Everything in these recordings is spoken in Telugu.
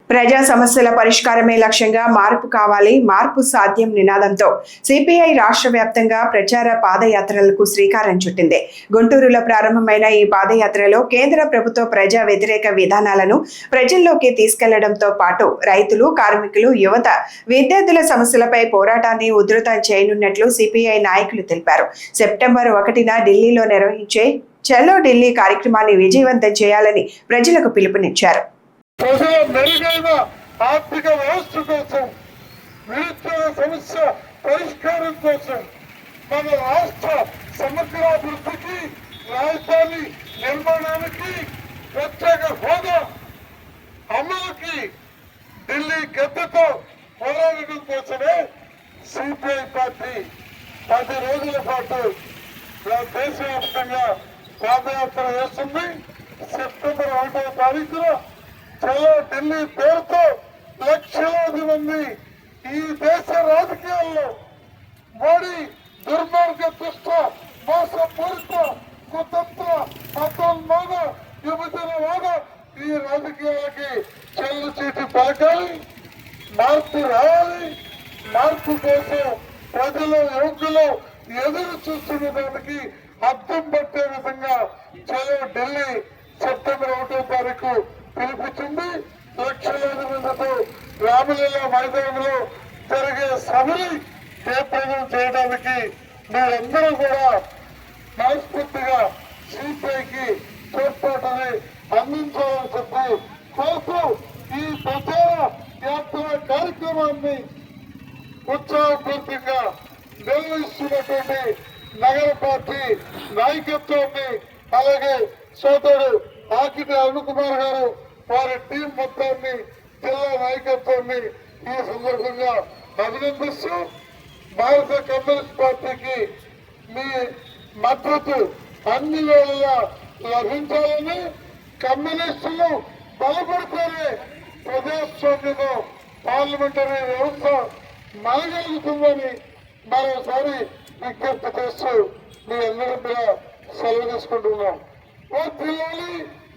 ప్రజా సమస్యల పరిష్కారమే లక్ష్యంగా మార్పు కావాలి, మార్పు సాధ్యం నినాదంతో సిపిఐ రాష్ట్ర వ్యాప్తంగా ప్రచార పాదయాత్రలకు శ్రీకారం చుట్టింది. గుంటూరులో ప్రారంభమైన ఈ పాదయాత్రలో కేంద్ర ప్రభుత్వ ప్రజా వ్యతిరేక విధానాలను ప్రజల్లోకి తీసుకెళ్లడంతో పాటు రైతులు, కార్మికులు, యువత, విద్యార్థుల సమస్యలపై పోరాటాన్ని ఉధృతం చేయనున్నట్లు సిపిఐ నాయకులు తెలిపారు. సెప్టెంబర్ 1న ఢిల్లీలో నిర్వహించే చలో ఢిల్లీ కార్యక్రమాన్ని విజయవంతం చేయాలని ప్రజలకు పిలుపునిచ్చారు. ప్రజల మెరుగైన ఆర్థిక వ్యవస్థ కోసం, నిరుద్యోగ సమస్య పరిష్కారం కోసం, మన రాష్ట్ర సమగ్రాభివృద్ధికి, రాజధాని నిర్మాణానికి, ప్రత్యేక హోదా అమలుకి ఢిల్లీ గద్దెతో పోరాడడం కోసమే సిపిఐ పార్టీ 10 రోజుల పాటు దేశవ్యాప్తంగా పాదయాత్ర చేస్తుంది. సెప్టెంబర్ 1వ తారీఖున చలో ఢిల్లీ పేరుతో లక్షలాది మంది ఈ దేశ రాజకీయాల్లో మోడీ దుర్మార్గ దుష్ట మోసపూరిత కుతంత్ర మతోన్మాద విభజనవాద ఈ రాజకీయాలకి చెల్లు చీటి పలకాలి. మార్పు రావాలి. మార్పు కోసం ప్రజలు, యువకులు ఎదురు చూస్తున్న దానికి అర్థం పట్టే విధంగా చలో ఢిల్లీ సెప్టెంబర్ 1వ తారీఖు పిలిపించింది. లక్షలాది మందితో రామలీలా మైదానంలో జరిగే సభని జయప్రదం చేయడానికి మీరందరూ కూడా మనస్ఫూర్తిగా సిపిఐకి తోడ్పాటుని అందించాలని చెప్పి కోరుతూ ఈ ప్రచార యాత్ర కార్యక్రమాన్ని ఉత్సాహపూర్తిగా నిర్వహిస్తున్నటువంటి నగర పార్టీ నాయకత్వాన్ని, అలాగే సోదరుడు ఆకిటి అరుణ్ కుమార్ గారు, వారి టీం మొత్తాన్ని, జిల్లా నాయకత్వాన్ని ఈ సందర్భంగా అభినందిస్తూ భారత కమ్యూనిస్ట్ పార్టీకి మీ మద్దతు అన్ని వేళలా లభించాలని, కమ్యూనిస్టులు బలపడితేనే ప్రజాస్వామ్యంలో పార్లమెంటరీ వ్యవస్థ మనగలుగుతుందని మరోసారి విజ్ఞప్తి చేస్తూ మీ అందరూ కూడా సెలవు తీసుకుంటున్నాం. వర్ధిల్లాలి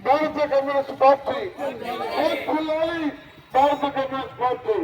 భారత కమ్యూనిస్ట్ పార్టీ, వర్ధిల్లాలి భారత కమ్యూనిస్ట్ పార్టీ.